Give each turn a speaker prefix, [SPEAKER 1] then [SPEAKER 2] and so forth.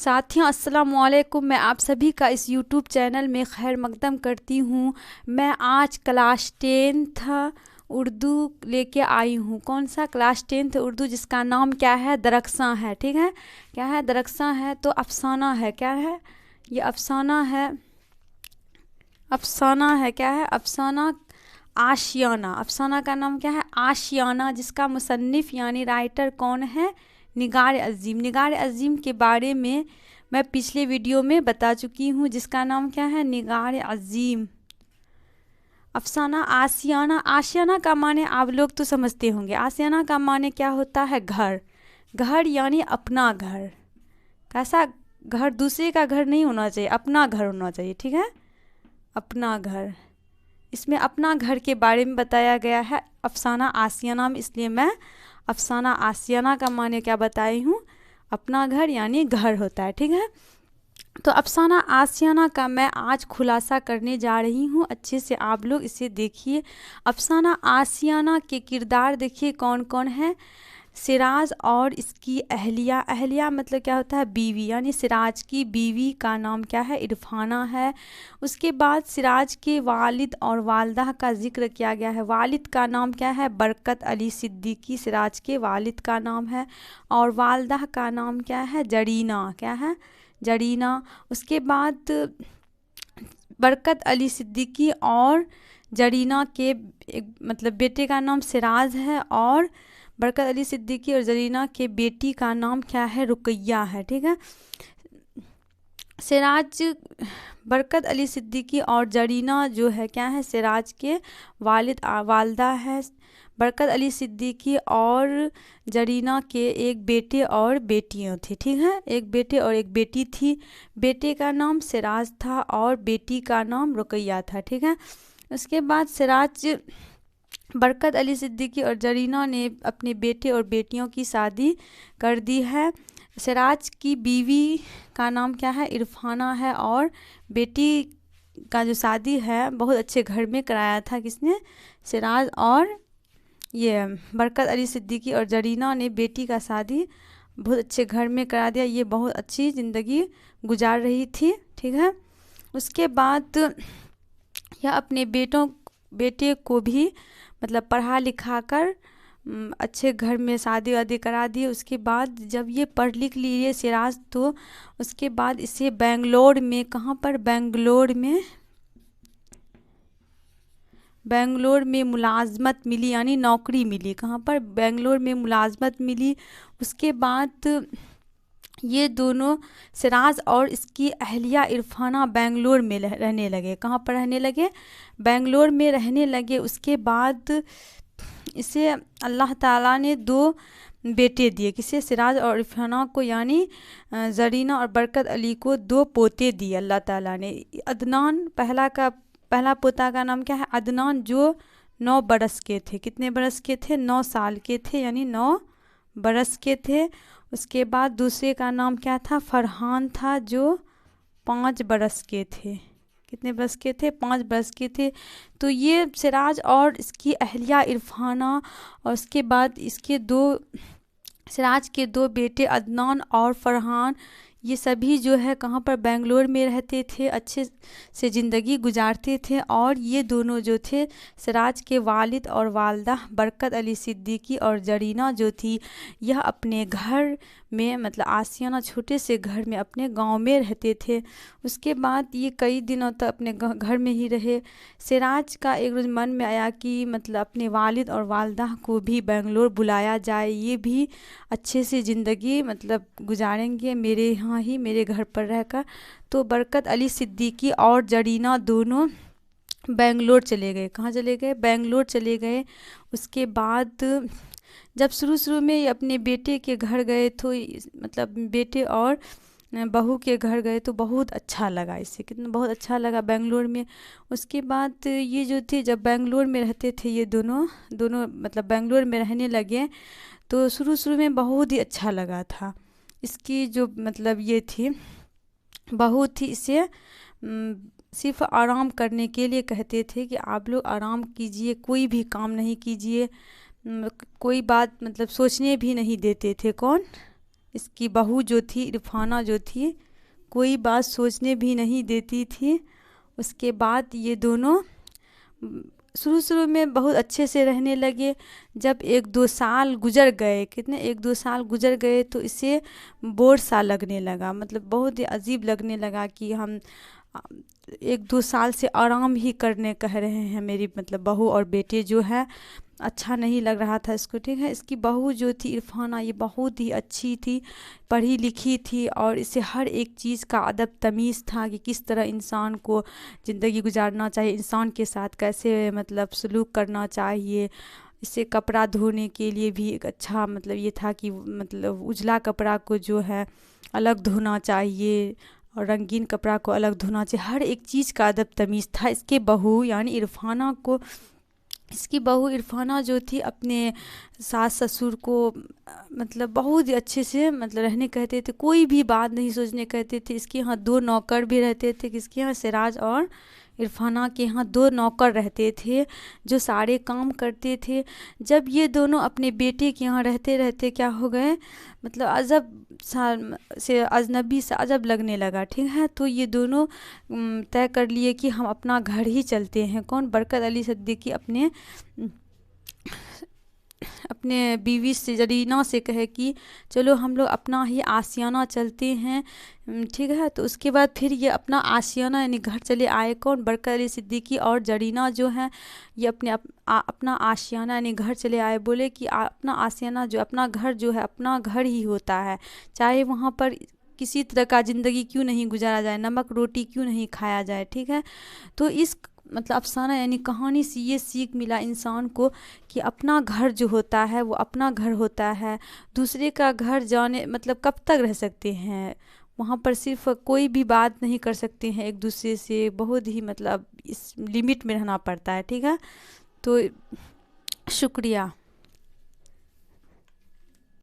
[SPEAKER 1] साथियों अस्सलाम वालेकुम। मैं आप सभी का इस यूट्यूब चैनल में खैर मकदम करती हूँ। मैं आज क्लास 10th उर्दू लेके आई हूँ। कौन सा? क्लास 10th उर्दू, जिसका नाम क्या है? दरख्शां है। ठीक है, क्या है? दरख्शां है। तो अफसाना है। क्या है ये? अफसाना है। अफसाना है। क्या है? अफसाना आशियाना। अफसाना का नाम क्या है? आशियाना, जिसका मुसन्निफ यानी राइटर कौन है? निगार अज़ीम। निगार अज़ीम के बारे में मैं पिछले वीडियो में बता चुकी हूँ, जिसका नाम क्या है? निगार अज़ीम। अफसाना आशियाना। आशियाना का माने आप लोग तो समझते होंगे। आशियाना का माने क्या होता है? घर। घर यानी अपना घर। कैसा घर? दूसरे का घर नहीं होना चाहिए, अपना घर होना चाहिए। ठीक है, अपना घर। इसमें अपना घर के बारे में बताया गया है अफसाना आशियाना में, इसलिए मैं अफसाना आशियाना का माने क्या बताई हूँ? अपना घर यानी घर होता है। ठीक है, तो अफसाना आशियाना का मैं आज खुलासा करने जा रही हूँ। अच्छे से आप लोग इसे देखिए। अफसाना आशियाना के किरदार देखिए कौन कौन है। सिराज और इसकी अहलिया। अहलिया मतलब क्या होता है? बीवी, यानी सिराज की बीवी का नाम क्या है? इरफाना है। उसके बाद सिराज के वालिद और वालदा का जिक्र किया गया है। वालिद का नाम क्या है? बरकत अली सिद्दीकी सिराज के वालिद का नाम है। और वालदा का नाम क्या है? जरीना। क्या है? जरीना। उसके बाद बरकत अली सिद्दीकी और जरीना के मतलब बेटे का नाम सिराज है, और बरकत अली सिद्दीकी और जरीना के बेटी का नाम क्या है? रुकैया है। ठीक है, सिराज बरकत अली सिद्दीकी और जरीना जो है क्या है? सिराज के वालिद वालदा है। बरकत अली सिद्दीकी और जरीना के एक बेटे और बेटियां थी। ठीक है, एक बेटे और एक बेटी थी। बेटे का नाम सिराज था और बेटी का नाम रुकैया था। ठीक है, उसके बाद सिराज बरकत अली सिद्दीकी और जरीना ने अपने बेटे और बेटियों की शादी कर दी है। सिराज की बीवी का नाम क्या है? इरफाना है। और बेटी का जो शादी है बहुत अच्छे घर में कराया था। किसने? सिराज और ये बरकत अली सिद्दीकी और जरीना ने बेटी का शादी बहुत अच्छे घर में करा दिया। ये बहुत अच्छी ज़िंदगी गुजार रही थी। ठीक है, उसके बाद यह अपने बेटे को भी मतलब पढ़ा लिखा कर अच्छे घर में शादी वादी करा दी। उसके बाद जब ये पढ़ लिख लिए सिराज, तो उसके बाद इसे बेंगलोर में, कहाँ पर? बेंगलोर में मुलाजमत मिली, यानी नौकरी मिली। कहाँ पर? बेंगलोर में मुलाजमत मिली। उसके बाद ये दोनों सिराज और इसकी अहलिया इरफाना बेंगलोर में रहने लगे। कहाँ पर रहने लगे? बेंगलोर में रहने लगे। उसके बाद इसे अल्लाह ताला ने 2 बेटे दिए। किसे? सिराज और इरफाना को, यानी जरीना और बरकत अली को 2 पोते दिए अल्लाह ताला ने। अदनान पहला पोता का नाम क्या है? अदनान, जो 9 बरस के थे। कितने बरस के थे? 9 साल के थे, यानी 9 बरस के थे। उसके बाद दूसरे का नाम क्या था? फरहान था, जो 5 बरस के थे। कितने बरस के थे? 5 बरस के थे। तो ये सिराज और इसकी अहलिया इरफाना, और उसके बाद इसके 2 सिराज के 2 बेटे अदनान और फरहान, ये सभी जो है कहाँ पर? बेंगलोर में रहते थे, अच्छे से ज़िंदगी गुजारते थे। और ये दोनों जो थे, सिराज के वालिद और वालदा बरकत अली सिद्दीकी और जरीना जो थी, यह अपने घर में मतलब आशियाना छोटे से घर में अपने गांव में रहते थे। उसके बाद ये कई दिनों तक अपने घर में ही रहे। सिराज का एक रोज़ मन में आया कि मतलब अपने वालिद और वालदा को भी बेंगलोर बुलाया जाए, ये भी अच्छे से ज़िंदगी मतलब गुजारेंगे मेरे यहाँ ही, मेरे घर पर रहकर। तो बरकत अली सिद्दीकी और जरीना दोनों बेंगलोर चले गए। कहाँ चले गए? बेंगलोर चले गए। उसके बाद जब शुरू में अपने बेटे के घर गए, तो मतलब बेटे और बहू के घर गए, तो बहुत अच्छा लगा इसे। कितना बहुत अच्छा लगा बेंगलोर में। उसके बाद ये जो थे, जब बेंगलोर में रहते थे ये दोनों मतलब बेंगलोर में रहने लगे, तो शुरू में बहुत ही अच्छा लगा था। इसकी जो मतलब ये थी बहू थी, इसे सिर्फ आराम करने के लिए कहते थे कि आप लोग आराम कीजिए, कोई भी काम नहीं कीजिए, कोई बात मतलब सोचने भी नहीं देते थे। कौन? اس کی بہو جو تھی عرفانہ جو تھی کوئی بات سوچنے بھی نہیں دیتی تھی. اس کے بعد یہ دونوں شروع میں بہت اچھے سے رہنے لگے. جب 1-2 سال گزر گئے، کتنے 1-2 سال گزر گئے تو اسے بور سا لگنے لگا، مطلب بہت ہی عجیب لگنے لگا کہ ہم 1-2 سال سے آرام ہی کرنے کہہ رہے ہیں میری مطلب بہو اور بیٹے جو ہے. اچھا نہیں لگ رہا تھا اس کو. ٹھیک ہے، اس کی بہو جو تھی عرفانہ یہ بہت ہی اچھی تھی، پڑھی لکھی تھی اور اسے ہر ایک چیز کا ادب تمیز تھا کہ کس طرح انسان کو زندگی گزارنا چاہیے، انسان کے ساتھ کیسے مطلب سلوک کرنا چاہیے. اسے کپڑا دھونے کے لیے بھی ایک اچھا مطلب یہ تھا کہ مطلب اجلا کپڑا کو جو ہے الگ دھونا چاہیے اور رنگین کپڑا کو الگ دھونا چاہیے. ہر ایک چیز کا ادب تمیز تھا. اس کے بہو یعنی عرفانہ کو، اس کی بہو عرفانہ جو تھی اپنے ساس سسر کو مطلب بہت ہی اچھے سے مطلب رہنے کہتے تھے، کوئی بھی بات نہیں سوچنے کہتے تھے. اس کے یہاں 2 نوکر بھی رہتے تھے، کس کے یہاں؟ سراج اور عرفانہ کے یہاں 2 نوکر رہتے تھے جو سارے کام کرتے تھے. جب یہ دونوں اپنے بیٹے کے یہاں رہتے رہتے کیا ہو گئے مطلب عجب سے اجنبی سے عجب لگنے لگا. ٹھیک ہے، تو یہ دونوں طے کر لیے کہ ہم اپنا گھر ہی چلتے ہیں. کون؟ برکت علی صدیقی اپنے بیوی سے زرینہ سے کہے کہ چلو ہم لوگ اپنا ہی آشیانہ چلتے ہیں. ٹھیک ہے، تو اس کے بعد پھر یہ اپنا آشیانہ یعنی گھر چلے آئے. کون؟ برکت علی صدیقی اور زرینہ جو ہیں یہ اپنا آشیانہ یعنی گھر چلے آئے. بولے کہ اپنا آشیانہ جو اپنا گھر جو ہے اپنا گھر ہی ہوتا ہے، چاہے وہاں پر کسی طرح کا زندگی کیوں نہیں گزارا جائے، نمک روٹی کیوں نہیں کھایا جائے. ٹھیک ہے، تو اس مطلب افسانہ یعنی کہانی سے یہ سیکھ ملا انسان کو کہ اپنا گھر جو ہوتا ہے وہ اپنا گھر ہوتا ہے. دوسرے کا گھر جانے مطلب کب تک رہ سکتے ہیں وہاں پر؟ صرف کوئی بھی بات نہیں کر سکتے ہیں ایک دوسرے سے، بہت ہی مطلب اس لمٹ میں رہنا پڑتا ہے. ٹھیک ہے، تو شکریہ.